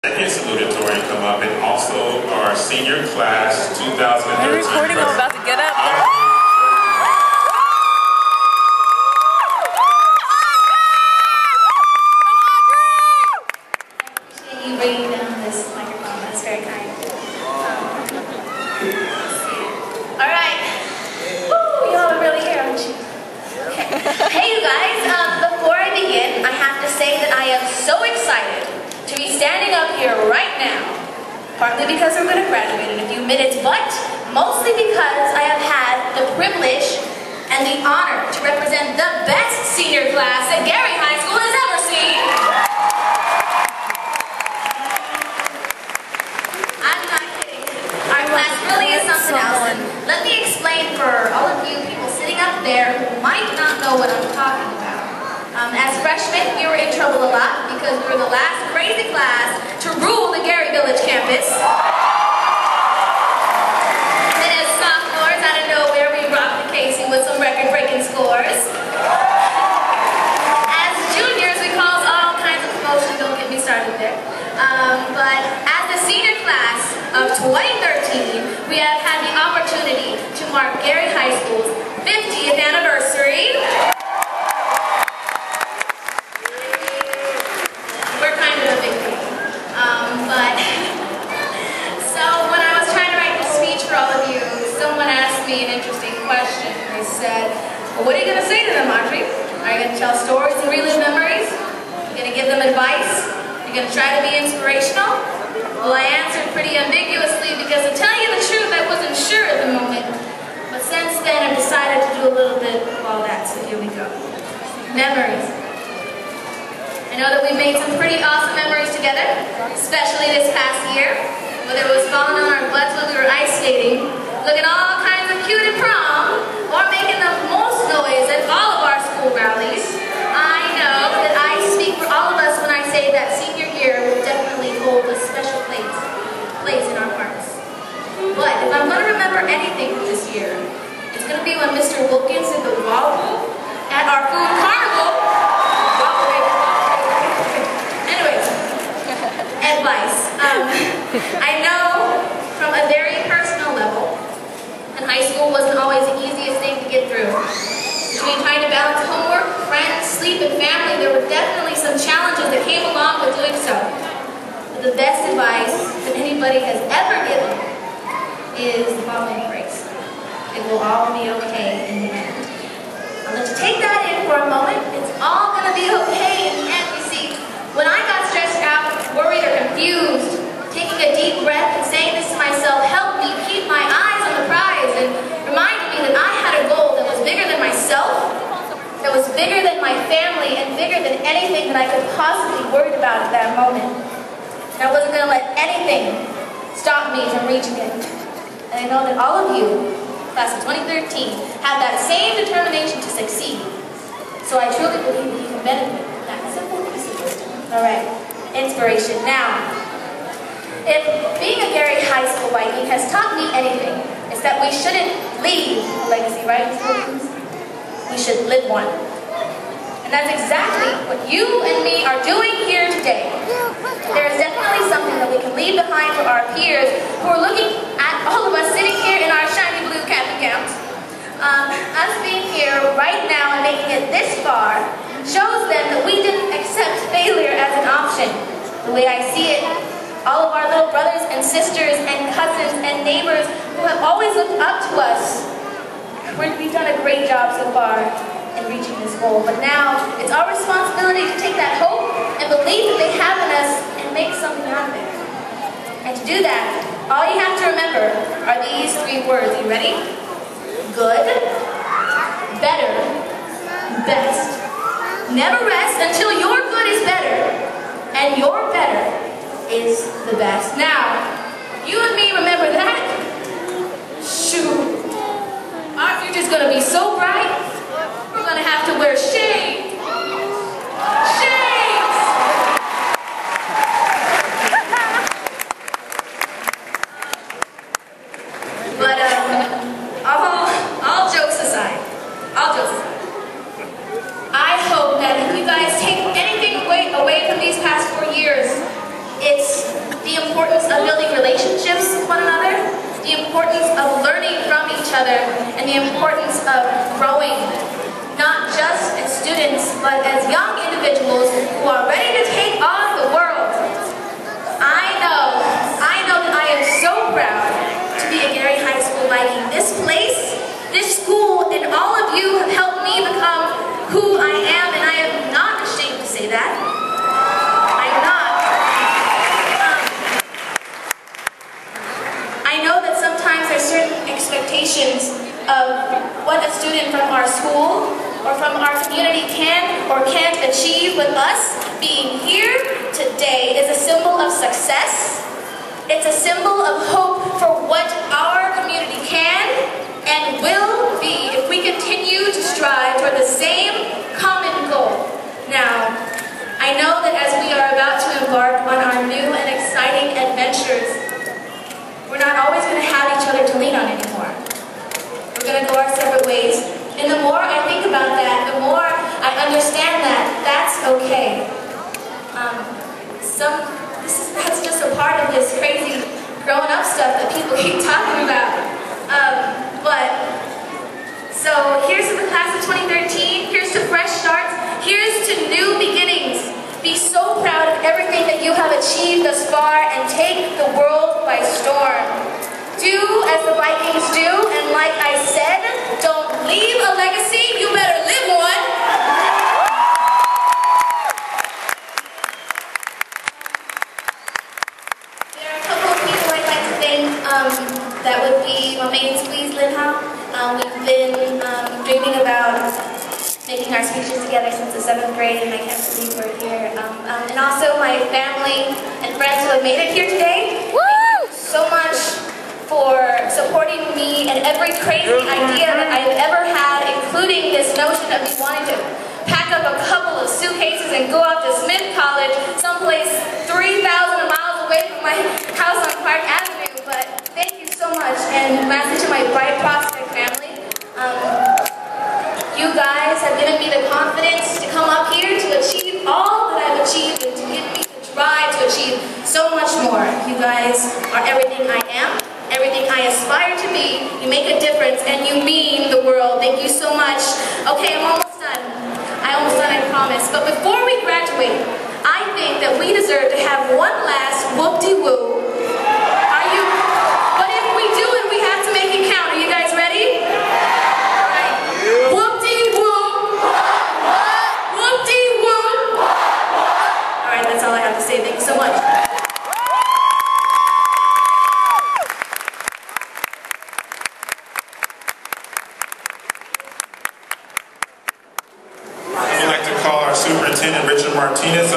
Second salutatorian come up, and also our senior class 2013. Are you recording? I'm about to get up. You bringing down this microphone. That's very kind. All right. Woo, y'all are really here, aren't you? Okay. Hey, you guys. Before I begin, I have to say that I am so excited to be standing up here right now, partly because we're going to graduate in a few minutes, but mostly because I have had the privilege and the honor to represent the best senior class that Gary High School has ever seen. I'm not kidding. Our class really is something else. And let me explain for all of you people sitting up there who might not know what I'm talking about. As freshmen, we were in trouble a lot because we were the last crazy class to rule the Gary Village campus. And as sophomores, out of nowhere, we rocked the casing with some record-breaking scores. As juniors, we caused all kinds of commotion. Don't get me started there. But as the senior class of 2013, we have had the opportunity to mark Gary High School's 50th anniversary. An interesting question. They said, well, what are you going to say to them, Audrey? Are you going to tell stories and relive memories? Are you going to give them advice? Are you going to try to be inspirational? Well, I answered pretty ambiguously because to tell you the truth, I wasn't sure at the moment. But since then, I've decided to do a little bit of all that, so here we go. Memories. I know that we've made some pretty awesome memories together, especially this past year, whether it was falling on our butts when we were ice skating, looking all kinds of cute at prom, or making the most noise at all of our school rallies. I know that I speak for all of us when I say that senior year will definitely hold a special place in our hearts. But if I'm going to remember anything from this year, it's going to be when Mr. Wilkins did the wobble at our food carnival. Anyways, advice. I know from a very personal level, and high school wasn't always the easiest thing to get through. Between trying to balance homework, friends, sleep, and family, there were definitely some challenges that came along with doing so. But the best advice that anybody has ever given is the following phrase: it will all be okay in the end. I'll let you take that in for a moment. It's all going to be okay in the end. You see, when I got stressed out, worried, or confused, taking a deep breath and saying this to myself helped me keep my eyes on the prize and reminded me that I had a goal that was bigger than myself, that was bigger than my family, and bigger than anything that I could possibly worry about at that moment. And I wasn't going to let anything stop me from reaching it. And I know that all of you, class of 2013, have that same determination to succeed. So I truly believe that you can benefit from that simple piece of wisdom. Alright, inspiration. Now, if being a Gary High School Viking has taught me anything, it's that we shouldn't leave a legacy, right? We should live one. And that's exactly what you and me are doing here today. There is definitely something that we can leave behind for our peers who are looking at all of us sitting here in our shiny blue cap and gowns. Us being here right now and making it this far shows them that we didn't accept failure as an option. The way I see it, all of our little brothers and sisters and cousins and neighbors who have always looked up to us, we've done a great job so far in reaching this goal. But now, it's our responsibility to take that hope and belief that they have in us and make something out of it. And to do that, all you have to remember are these three words. Are you ready? Good, better, best. Never rest until your good is better and your better is the best. Now, you and me remember that? Shoot. Our future's gonna be so bright, we're gonna have to wear shades. Shades! But, all jokes aside, I hope that if you guys take anything away from these past 4 years, it's the importance of building relationships with one another, the importance of learning from each other, and the importance of growing, not just as students, but as young individuals who are ready to take on the world. I know that I am so proud to be a Gary High School Viking. This place, this school, and all of you have helped me become who I am, and I am not ashamed to say that. I'm not. I know that sometimes there's certain expectations of what a student from our school or from our community can or can't achieve, but us being here today is a symbol of success. It's a symbol of hope for what our community can and will be if we continue to strive for the same common goal. Now, I know that as we are about to embark on our new and exciting adventures, we're not always going to have each other to lean on anymore. We're going to go our separate ways. And the more I think about that, the more I understand that that's okay. That's just a part of this crazy growing up stuff that people keep talking about. So here's to the class of 2013, here's to fresh starts, here's to new beginnings. Be so proud of everything that you have achieved thus far and take the world by storm. Do as the Vikings do, and like I said, don't leave a legacy, you better live one. There are a couple of people I'd like to thank. That would be my main squeeze, Linha. We've been dreaming about making our speeches together since the 7th grade, and I can't believe we're here. And also my family and friends who have made it here today. Woo! Thank you so much for supporting me and every crazy idea that I've ever had, including this notion of me wanting to pack up a couple of suitcases and go off to Smith College, someplace 3,000 miles away from my house on Park Avenue. But thank you so much, and lastly to my Bright Prospect family. You guys have given me the confidence to come up here to achieve all that I've achieved and to give me the drive to achieve so much more. You guys are everything I am, everything I aspire to be. You make a difference and you mean the world. Thank you so much. Okay, I'm almost done. I promise. But before we graduate, I think that we deserve to have one last whoop-de-woo. But if we do it, we have to make it count. Are you guys ready? That's all I have to say. Thank you so much. I would like to call our superintendent, Richard Martinez.